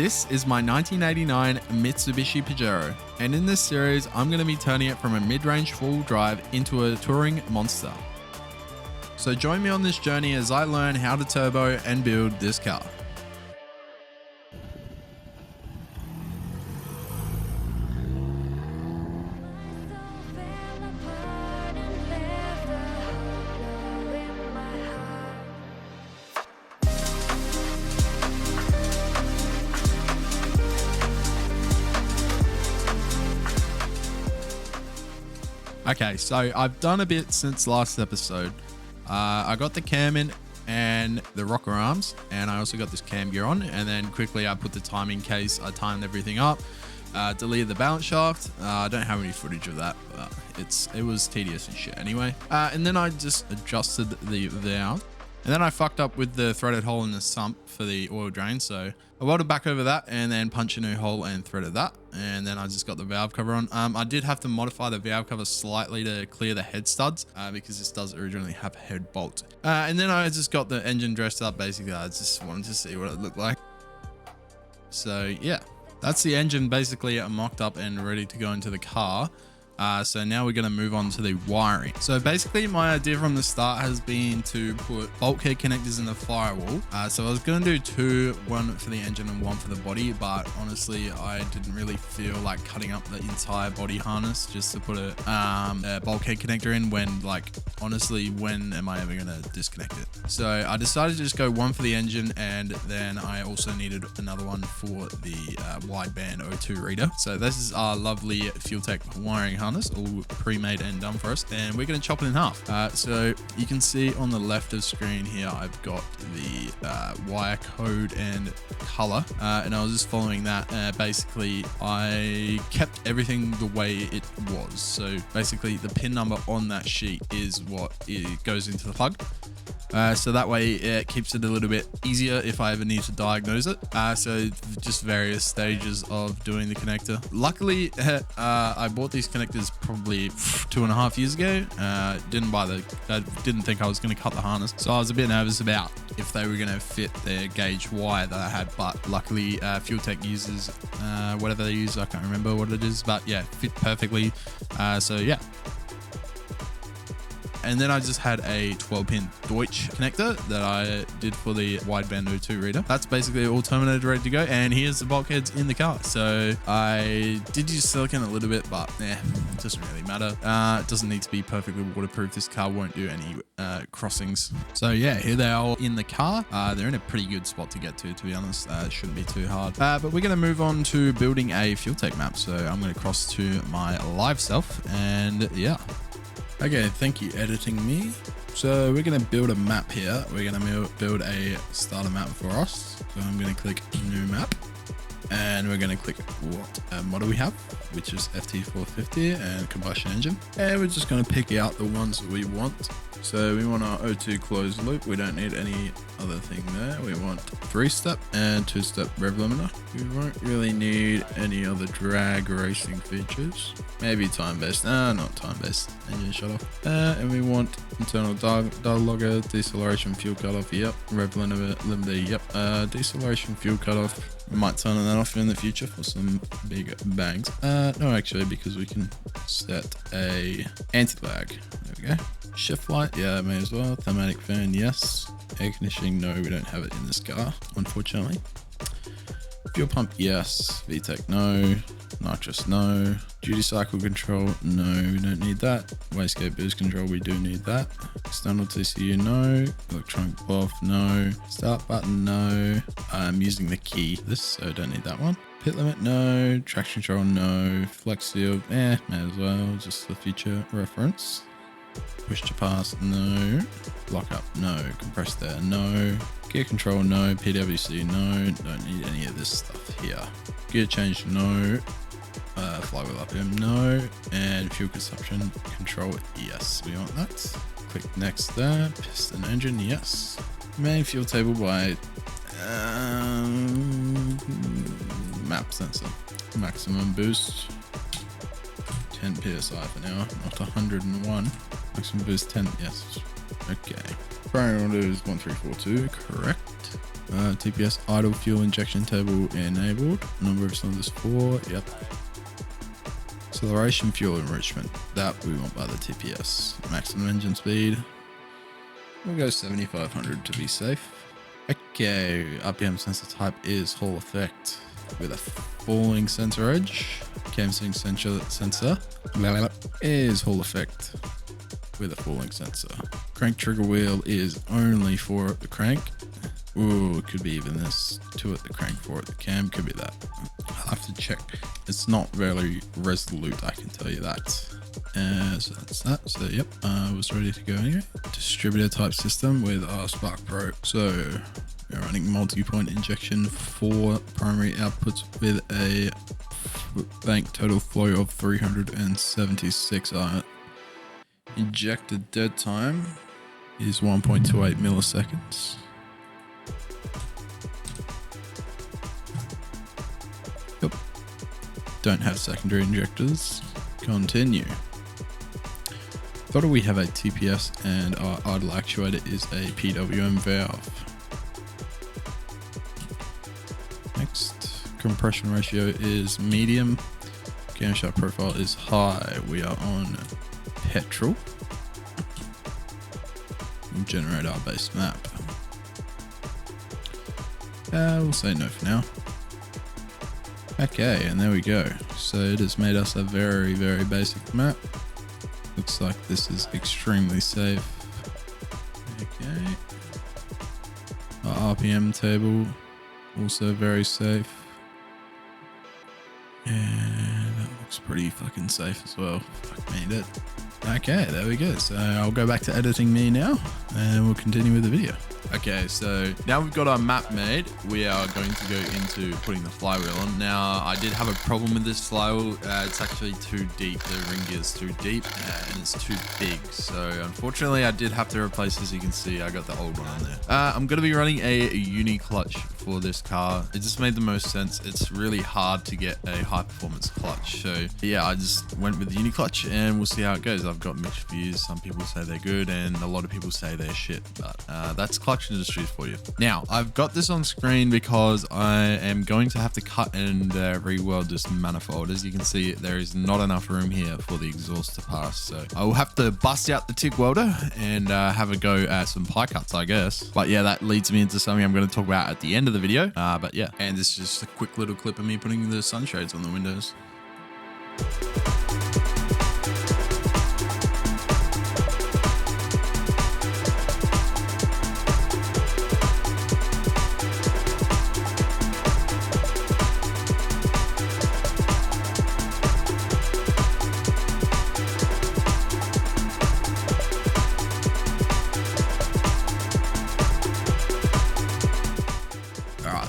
This is my 1989 Mitsubishi Pajero, and in this series I'm going to be turning it from a mid-range four-wheel drive into a touring monster. So join me on this journey as I learn how to turbo and build this car. Okay, so I've done a bit since last episode. I got the cam in and the rocker arms, and I also got this cam gear on, and then quickly I put the timing case, I timed everything up, deleted the balance shaft. I don't have any footage of that, but it was tedious and shit anyway. And then I just adjusted the valve. And then I fucked up with the threaded hole in the sump for the oil drain. So I welded back over that and then punched a new hole and threaded that. And then I just got the valve cover on. I did have to modify the valve cover slightly to clear the head studs because this does originally have a head bolt. And then I just got the engine dressed up. Basically, I just wanted to see what it looked like. So yeah, that's the engine basically mocked up and ready to go into the car. So now we're going to move on to the wiring. So basically my idea from the start has been to put bulkhead connectors in the firewall. So I was going to do two, one for the engine and one for the body, but honestly I didn't really feel like cutting up the entire body harness just to put a bulkhead connector in when, like, honestly, when am I ever going to disconnect it? So I decided to just go one for the engine, and then I also needed another one for the wideband O2 reader. So this is our lovely FuelTech wiring harness, all pre-made and done for us, and we're going to chop it in half. So you can see on the left of screen here I've got the wire code and color, and I was just following that. Basically I kept everything the way it was. So basically the pin number on that sheet is what it goes into the plug. So that way it keeps it a little bit easier if I ever need to diagnose it. So just various stages of doing the connector. Luckily, I bought these connectors probably 2.5 years ago. I didn't think I was going to cut the harness, so I was a bit nervous about if they were going to fit the gauge wire that I had. But luckily, FuelTech uses whatever they use. I can't remember what it is, but yeah, fit perfectly. So yeah. And then I just had a 12-pin Deutsch connector that I did for the wideband O2 reader. That's basically all terminated, ready to go. And here's the bulkheads in the car. So I did use silicone a little bit, but it doesn't really matter. It doesn't need to be perfectly waterproof. This car won't do any crossings. So yeah, here they are in the car. They're in a pretty good spot to get to be honest. It shouldn't be too hard. But we're going to move on to building a FuelTech map. So I'm going to cross to my live self, and yeah. Okay, thank you editing me. So we're going to build a map here. We're going to build a starter map for us. So I'm going to click new map, and we're going to click what model we have, which is FT450 and combustion engine. And we're just going to pick out the ones that we want. So we want our O2 closed loop. We don't need any other thing there. We want 3-step and 2-step rev limiter. We won't really need any other drag racing features. Maybe time-based. Not time-based. Engine shut off. And we want internal dial logger, deceleration fuel cutoff. Yep. Rev limiter. Yep. Deceleration fuel cutoff. We might turn that off in the future for some big bangs. No, actually, because we can set a anti-lag. There we go. Shift light, yeah, may as well. Thermatic fan, yes. Air conditioning, no, we don't have it in this car, unfortunately. Fuel pump, yes. VTEC, no. Nitrous, no. Duty cycle control, no, we don't need that. Wastegate boost control, we do need that. External TCU, no. Electronic buff, no. Start button, no. I'm using the key for this, so I don't need that one. Pit limit, no. Traction control, no. Flex seal, may as well, just for future reference. Push to pass, no. Lock up, no. Compress there, no. Gear control, no. PWC, no. Don't need any of this stuff here. Gear change, no. Flywheel up, no. And fuel consumption control, yes. We want that. Click next there. Piston engine, yes. Main fuel table by map sensor. Maximum boost 10 psi for now, not 101. Maximum boost 10, yes. Okay. Primary order is 1342, correct. TPS idle fuel injection table enabled. Number of cylinders 4. Yep. Acceleration fuel enrichment. That we want by the TPS. Maximum engine speed. We'll go 7,500 to be safe. Okay, RPM sensor type is Hall effect with a falling sensor edge. Cam-sync sensor is Hall effect with a falling sensor. Crank trigger wheel is only for the crank. Ooh, it could be even this. 2 at the crank, 4 at the cam. Could be that. I'll have to check. It's not very resolute, I can tell you that. So that's that. So yep, I was ready to go anyway. Distributor type system with our Spark Pro. So we're running multi-point injection, 4 primary outputs with a bank total flow of 376 on it. Injected dead time is 1.28 milliseconds. Yep. Don't have secondary injectors. Continue. Thought we have a TPS and our idle actuator is a PWM valve. Next, compression ratio is medium. Camshaft profile is high. We are on petrol. We'll generate our base map. We'll say no for now. Okay, and there we go. So it has made us a very, very basic map. Looks like this is extremely safe. Okay. Our RPM table, also very safe. And that looks pretty fucking safe as well. Fuck me, that. Okay, there we go. So I'll go back to editing me now and we'll continue with the video. Okay, so now we've got our map made, we are going to go into putting the flywheel on. Now, I did have a problem with this flywheel. It's actually too deep. The ring gear is too deep and it's too big. So unfortunately, I did have to replace this. You can see I got the old one on there. I'm going to be running a uni clutch for this car. It just made the most sense. It's really hard to get a high performance clutch. So yeah, I just went with the uni clutch and we'll see how it goes. I've got mixed views. Some people say they're good and a lot of people say they're shit, but that's clutch industries for you. Now, I've got this on screen because I am going to have to cut and re-weld this manifold. As you can see, there is not enough room here for the exhaust to pass. So I will have to bust out the TIG welder and have a go at some pie cuts, I guess. But yeah, that leads me into something I'm going to talk about at the end of the video. But yeah, and this is just a quick little clip of me putting the sunshades on the windows.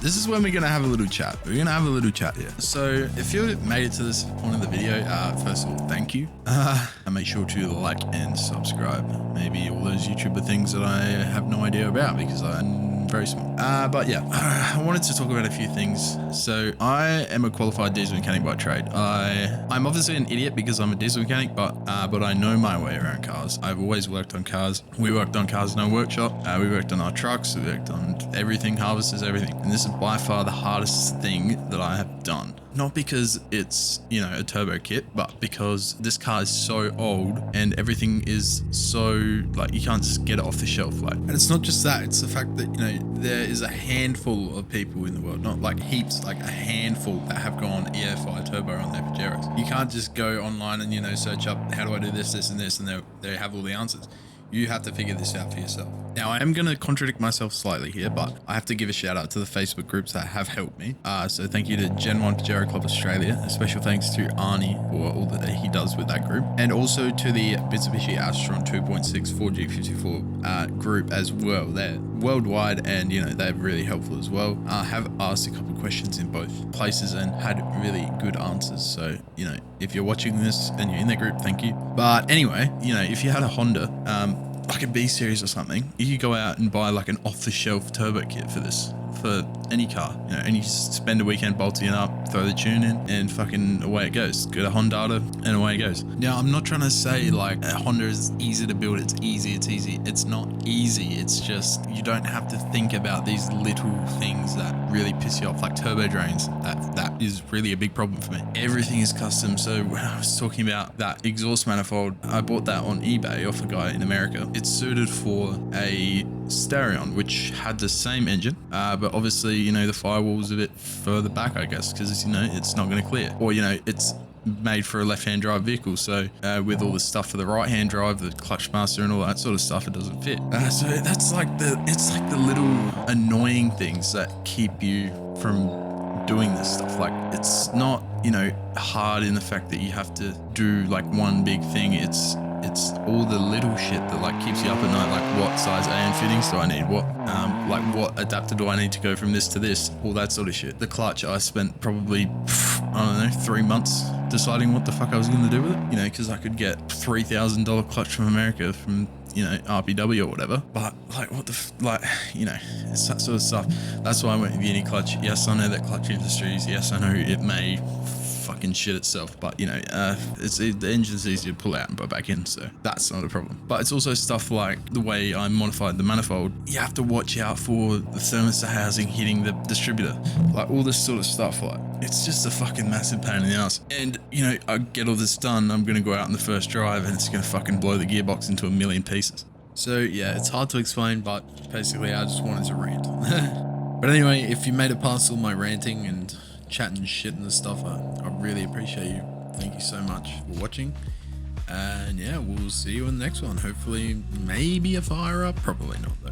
This is when we're going to have a little chat. We're going to have a little chat here. So if you made it to this point of the video, first of all, thank you. And make sure to like and subscribe. Maybe all those YouTuber things that I have no idea about because I'm very small. But yeah, I wanted to talk about a few things. So I am a qualified diesel mechanic by trade. I'm obviously an idiot because I'm a diesel mechanic, but I know my way around cars. I've always worked on cars. We worked on cars in our workshop. We worked on our trucks. We worked on everything, harvesters, everything. And this is by far the hardest thing that I have done. Not because it's, you know, a turbo kit, but because this car is so old and everything is so, like, you can't just get it off the shelf. Like, and it's not just that, it's the fact that, you know, there is a handful of people in the world, not like heaps, like a handful that have gone EFI turbo on their Pajeros. You can't just go online and, you know, search up, how do I do this, this, and this, and they have all the answers. You have to figure this out for yourself. Now, I am going to contradict myself slightly here, but I have to give a shout out to the Facebook groups that have helped me. So thank you to Gen 1 Pajero Club Australia. A special thanks to Arnie for all that he does with that group. And also to the Mitsubishi Astron 2.6 4G54 group as well. They're worldwide and, you know, they're really helpful as well. I have asked a couple of questions in both places and had really good answers. So, you know, if you're watching this and you're in the group, thank you. But anyway, you know, if you had a Honda, like a B series or something, you could go out and buy like an off-the-shelf turbo kit for this for any car, you know, and you just spend a weekend bolting it up, throw the tune in, and fucking away it goes. Go to Honda and away it goes. Now, I'm not trying to say like a Honda is easy to build. It's easy. It's not easy. It's just you don't have to think about these little things that really piss you off, like turbo drains. That is really a big problem for me. Everything is custom. So when I was talking about that exhaust manifold, I bought that on eBay off a guy in America. It's suited for a Starion, which had the same engine, but obviously, you know, the firewall's a bit further back, I guess, because, you know, it's not going to clear, or, you know, it's made for a left-hand drive vehicle, so with all the stuff for the right-hand drive, the clutch master and all that sort of stuff, it doesn't fit. So that's like it's like the little annoying things that keep you from doing this stuff. Like, it's not, you know, hard in the fact that you have to do like one big thing. It's all the little shit that like keeps you up at night, like what size AN fittings do I need, what adapter do I need to go from this to this, all that sort of shit. The clutch, I spent probably, I don't know, 3 months deciding what the fuck I was going to do with it, you know, because I could get $3,000 clutch from America from, you know, RPW or whatever, but like what the like, you know, it's that sort of stuff. That's why I went with Uni Clutch. Yes, I know that Clutch Industries, yes, I know it may fucking shit itself, but you know, the engine's easy to pull out and put back in, so that's not a problem. But it's also stuff like the way I modified the manifold. You have to watch out for the thermistor housing hitting the distributor, like all this sort of stuff. Like, it's just a fucking massive pain in the ass. And you know, I get all this done, I'm gonna go out in the first drive and it's gonna fucking blow the gearbox into a million pieces. So yeah, it's hard to explain, but basically I just wanted to rant. But anyway, if you made it past all my ranting and chatting shit and stuff, I really appreciate you. Thank you so much for watching, and yeah, we'll see you in the next one. Hopefully maybe a fire up, probably not though.